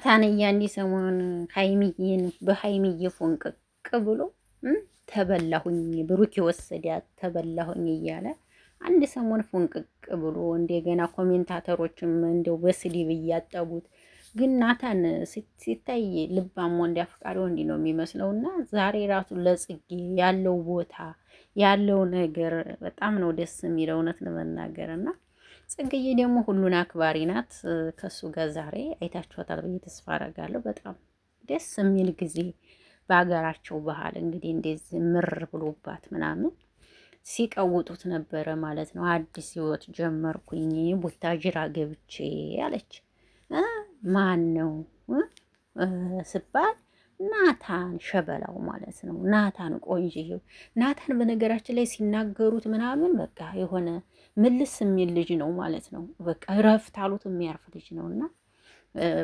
ናታንያ እንዲህ ሰሞን ሀይሚዬን በሀይሚዬ ፎንቅቅ ብሎ ተበላሁኝ ብሩክ የወሰዳት ተበላሁኝ እያለ አንድ ሰሞን ፎንቅቅ ብሎ እንደገና ኮሜንታተሮችም እንደው በስድብ እያጠቡት። ግን ናታን ሲታይ ልባም ወንድ አፍቃሪ ወንድ ነው የሚመስለውና ዛሬ ራሱ ለጽጌ ያለው ቦታ ያለው ነገር በጣም ነው ደስ የሚለው እውነት ለመናገር እና ጽጌዬ ደግሞ ሁሉን አክባሪ ናት። ከሱ ጋር ዛሬ አይታችኋታል ብዬ ተስፋ አደርጋለሁ። በጣም ደስ የሚል ጊዜ በሀገራቸው ባህል እንግዲህ እንደዚህ ምር ብሎባት ምናምን ሲቀውጡት ነበረ ማለት ነው። አዲስ ህይወት ጀመርኩኝ ቡታጅራ ገብቼ አለች። ማን ነው ስባል ናታን ሸበላው ማለት ነው። ናታን ቆንጅዬው ናታን በነገራችን ላይ ሲናገሩት ምናምን በቃ የሆነ ምልስ የሚል ልጅ ነው ማለት ነው። በቃ እረፍት አሉት የሚያርፍ ልጅ ነው እና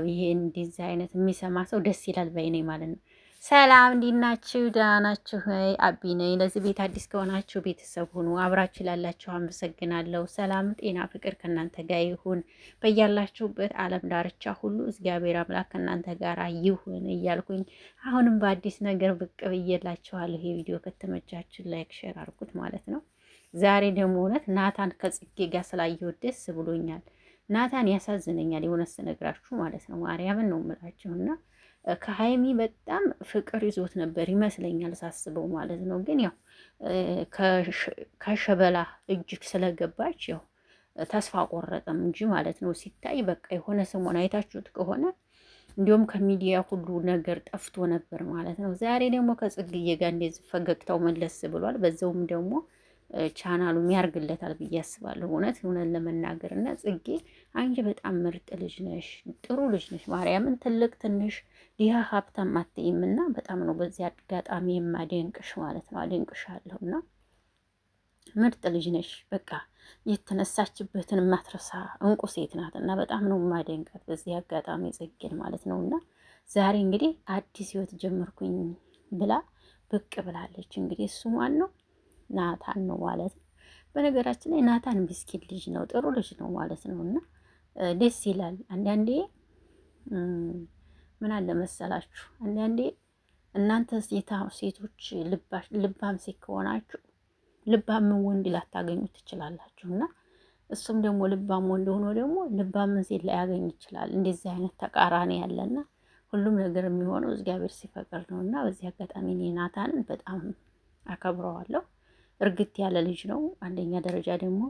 ይሄ እንደዚህ አይነት የሚሰማ ሰው ደስ ይላል በይኔ ማለት ነው። ሰላም እንዴት ናችሁ? ደህና ናችሁ? አቢ ነኝ። ለዚህ ቤት አዲስ ከሆናችሁ ቤተሰብ ሁኑ። አብራችሁ ላላችሁ አመሰግናለሁ። ሰላም፣ ጤና፣ ፍቅር ከእናንተ ጋር ይሁን በያላችሁበት ዓለም ዳርቻ ሁሉ እግዚአብሔር አምላክ ከእናንተ ጋር ይሁን እያልኩኝ አሁንም በአዲስ ነገር ብቅ ብዬላችኋለሁ። ይሄ ቪዲዮ ከተመቻችሁ ላይክ፣ ሼር አድርጉት ማለት ነው። ዛሬ ደግሞ እውነት ናታን ከጽጌ ጋር ስላየሁት ደስ ብሎኛል። ናታን ያሳዝነኛል የሆነ ስነግራችሁ ማለት ነው። ማርያምን ነው የምላችሁና ከሀይሚ በጣም ፍቅር ይዞት ነበር ይመስለኛል ሳስበው ማለት ነው። ግን ያው ከሸበላ እጅግ ስለገባች ያው ተስፋ ቆረጠም እንጂ ማለት ነው። ሲታይ በቃ የሆነ ሰሞን አይታችሁት ከሆነ እንዲሁም ከሚዲያ ሁሉ ነገር ጠፍቶ ነበር ማለት ነው። ዛሬ ደግሞ ከጽግዬ ጋር እንደዚህ ፈገግታው መለስ ብሏል። በዛውም ደግሞ ቻናሉም ያርግለታል ብዬ አስባለሁ። እውነት ለመናገር እና ጽጌ አንቺ በጣም ምርጥ ልጅ ነሽ፣ ጥሩ ልጅ ነሽ። ማርያምን ትልቅ ትንሽ ዲሃ ሀብታም አትይም እና በጣም ነው በዚህ አጋጣሚ የማደንቅሽ ማለት ነው። አደንቅሻለሁ እና ምርጥ ልጅ ነሽ። በቃ የተነሳችበትን ማትረሳ እንቁ ሴት ናት እና በጣም ነው የማደንቃት በዚህ አጋጣሚ ጽጌን ማለት ነው። እና ዛሬ እንግዲህ አዲስ ህይወት ጀመርኩኝ ብላ ብቅ ብላለች። እንግዲህ እሱ ማን ነው? ናታን ነው ማለት ነው። በነገራችን ላይ ናታን ምስኪን ልጅ ነው፣ ጥሩ ልጅ ነው ማለት ነው እና ደስ ይላል። አንዳንዴ ምን አለ መሰላችሁ፣ አንዳንዴ እናንተ ሴቶች ልባም ሴት ከሆናችሁ ልባም ወንድ ላታገኙ ትችላላችሁ እና እሱም ደግሞ ልባም ወንድ ሆኖ ደግሞ ልባምን ሴት ላያገኝ ይችላል። እንደዚህ አይነት ተቃራኒ ያለና ሁሉም ነገር የሚሆነው እግዚአብሔር ሲፈቅድ ነው እና በዚህ አጋጣሚ እኔ ናታንን በጣም አከብረዋለሁ። እርግት ያለ ልጅ ነው። አንደኛ ደረጃ ደግሞ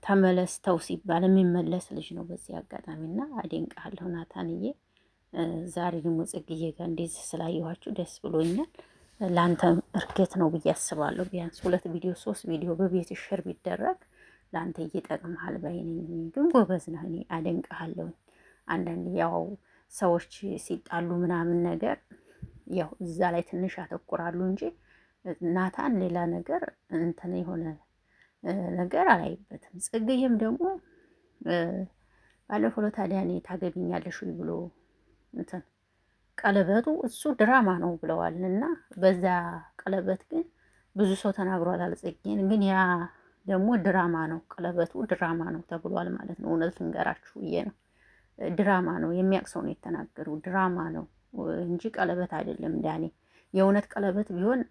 ተመለስተው ሲባል የሚመለስ ልጅ ነው በዚህ አጋጣሚ እና አደንቃለሁ ናታንዬ። ዛሬ ደግሞ ጽግዬ ጋር እንደዚህ ስላየኋችሁ ደስ ብሎኛል። ለአንተም እርግት ነው ብዬ አስባለሁ። ቢያንስ 2 ቪዲዮ 3 ቪዲዮ በቤት ሽር ቢደረግ ለአንተ እየጠቅምሃል ባይነኝ። ግን ጎበዝ ነህ፣ እኔ አደንቅሃለሁ። አንዳንድ ያው ሰዎች ሲጣሉ ምናምን ነገር ያው እዛ ላይ ትንሽ ያተኩራሉ እንጂ ናታን ሌላ ነገር እንትን የሆነ ነገር አላይበትም። ጽግዬም ደግሞ ባለፈው ታዲያ እኔ ታገቢኛለሽ ብሎ እንትን ቀለበቱ እሱ ድራማ ነው ብለዋል እና በዛ ቀለበት ግን ብዙ ሰው ተናግሯታል ጽጌን። ግን ያ ደግሞ ድራማ ነው፣ ቀለበቱ ድራማ ነው ተብሏል ማለት ነው። እውነት ልንገራችሁ ብዬ ነው፣ ድራማ ነው። የሚያውቅ ሰው ነው የተናገረው፣ ድራማ ነው እንጂ ቀለበት አይደለም ዳኔ። የእውነት ቀለበት ቢሆን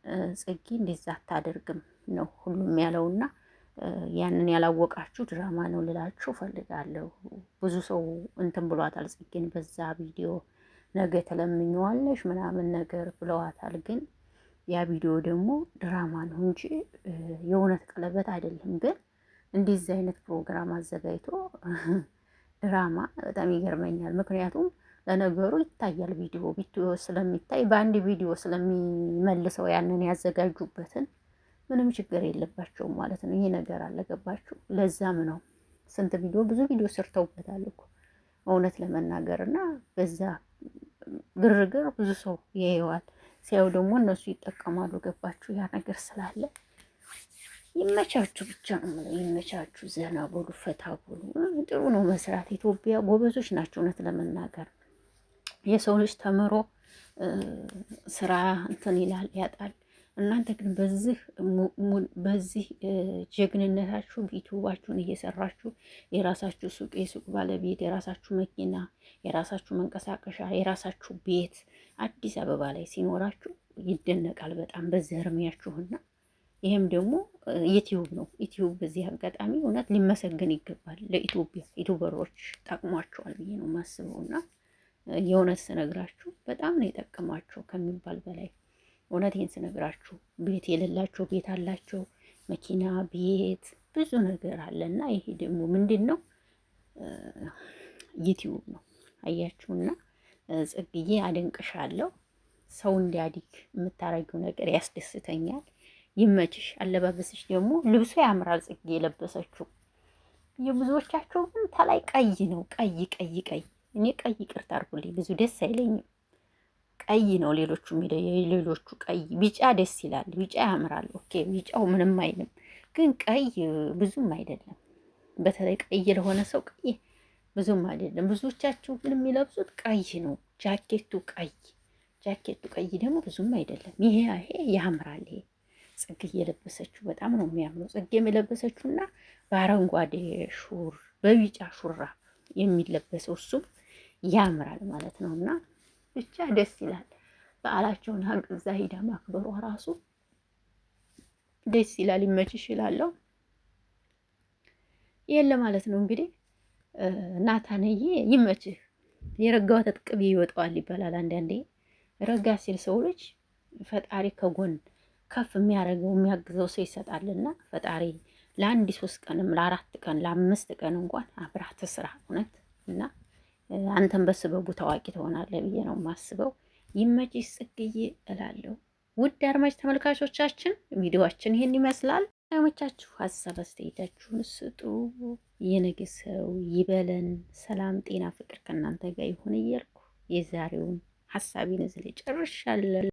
ጽጌ እንደዛ አታደርግም ነው ሁሉም ያለውና ያንን ያላወቃችሁ ድራማ ነው ልላችሁ ፈልጋለሁ። ብዙ ሰው እንትን ብሏታል ጽጌን በዛ ቪዲዮ። ነገ ተለምኘዋለሽ ምናምን ነገር ብለዋታል። ግን ያ ቪዲዮ ደግሞ ድራማ ነው እንጂ የእውነት ቀለበት አይደለም። ግን እንደዚህ አይነት ፕሮግራም አዘጋጅቶ ድራማ በጣም ይገርመኛል። ምክንያቱም ለነገሩ ይታያል፣ ቪዲዮ ስለሚታይ በአንድ ቪዲዮ ስለሚመልሰው ያንን ያዘጋጁበትን ምንም ችግር የለባቸውም ማለት ነው። ይሄ ነገር አለገባችሁ። ለዛም ነው ስንት ቪዲዮ ብዙ ቪዲዮ ሰርተውበታል እኮ እውነት ለመናገር እና በዛ ግርግር ብዙ ሰው ያየዋል። ሲያዩ ደግሞ እነሱ ይጠቀማሉ። ገባችሁ? ያ ነገር ስላለ ይመቻችሁ ብቻ ነው የምለው። ይመቻችሁ፣ ዘና በሉ፣ ፈታ በሉ። ጥሩ ነው መስራት። ኢትዮጵያ ጎበዞች ናቸው እውነት ለመናገር። የሰው ልጅ ተምሮ ስራ እንትን ይላል ያጣል። እናንተ ግን በዚህ ጀግንነታችሁ ዩቲዩባችሁን እየሰራችሁ የራሳችሁ ሱቅ፣ የሱቅ ባለቤት፣ የራሳችሁ መኪና፣ የራሳችሁ መንቀሳቀሻ፣ የራሳችሁ ቤት አዲስ አበባ ላይ ሲኖራችሁ ይደነቃል በጣም በዚህ እርሜያችሁና ይሄም ደግሞ ዩቲዩብ ነው። ዩቲዩብ በዚህ አጋጣሚ እውነት ሊመሰገን ይገባል። ለኢትዮጵያ ዩቲዩበሮች ጠቅሟቸዋል ብዬ ነው የማስበውና የእውነት ስነግራችሁ በጣም ነው የጠቀማቸው ከሚባል በላይ እውነቴን ስነግራችሁ ቤት የሌላቸው ቤት አላቸው፣ መኪና፣ ቤት ብዙ ነገር አለና ይሄ ደግሞ ምንድን ነው ዩቲዩብ ነው። አያችሁና ጽግዬ አደንቅሻለሁ። ሰው እንዲያድግ የምታረጊው ነገር ያስደስተኛል። ይመችሽ። አለባበስሽ ደግሞ ልብሱ ያምራል። ጽጌ የለበሰችው የብዙዎቻቸው ግን ተላይ ቀይ ነው። ቀይ ቀይ ቀይ እኔ ቀይ ይቅርታ አድርጉልኝ ብዙ ደስ አይለኝም። ቀይ ነው። ሌሎቹ ቀይ፣ ቢጫ ደስ ይላል። ቢጫ ያምራል። ኦኬ ቢጫው ምንም አይልም፣ ግን ቀይ ብዙም አይደለም። በተለይ ቀይ ለሆነ ሰው ቀይ ብዙም አይደለም። ብዙዎቻችሁ ግን የሚለብሱት ቀይ ነው። ጃኬቱ ቀይ ደግሞ ብዙም አይደለም። ይሄ ያምራል። ይሄ ጽጌ የለበሰችው በጣም ነው የሚያምረው። ጽጌ የለበሰችውና በአረንጓዴ በቢጫ ሹራብ የሚለበሰው እሱም ያምራል ማለት ነው እና ብቻ ደስ ይላል። በዓላቸውን ሀቅ እዛ ሂዳ ማክበሯ ራሱ ደስ ይላል። ይመችሽ እላለሁ። ይሄን ለማለት ነው እንግዲህ ናታንዬ ይመችህ። የረጋ ወተት ቅቤ ይወጣዋል ይባላል አንዳንዴ። ረጋ ሲል ሰው ልጅ ፈጣሪ ከጎን ከፍ የሚያደርገው የሚያግዘው ሰው ይሰጣልና ፈጣሪ ለአንድ 3 ቀንም ለ4 ቀን ለ5 ቀን እንኳን አብራት ስራ እውነት እና አንተን በስበቡ ታዋቂ ትሆናለህ ብዬ ነው የማስበው። ይመችሽ ጽግዬ እላለሁ። ውድ አድማጭ ተመልካቾቻችን ቪዲዮአችን ይሄን ይመስላል። አይመቻችሁ ሀሳብ አስተያየታችሁን ስጡ። የነገ ሰው ይበለን። ሰላም፣ ጤና፣ ፍቅር ከእናንተ ጋር ይሁን እያልኩ የዛሬውን ሀሳቤን እዚህ ላይ ጨርሻለሁ።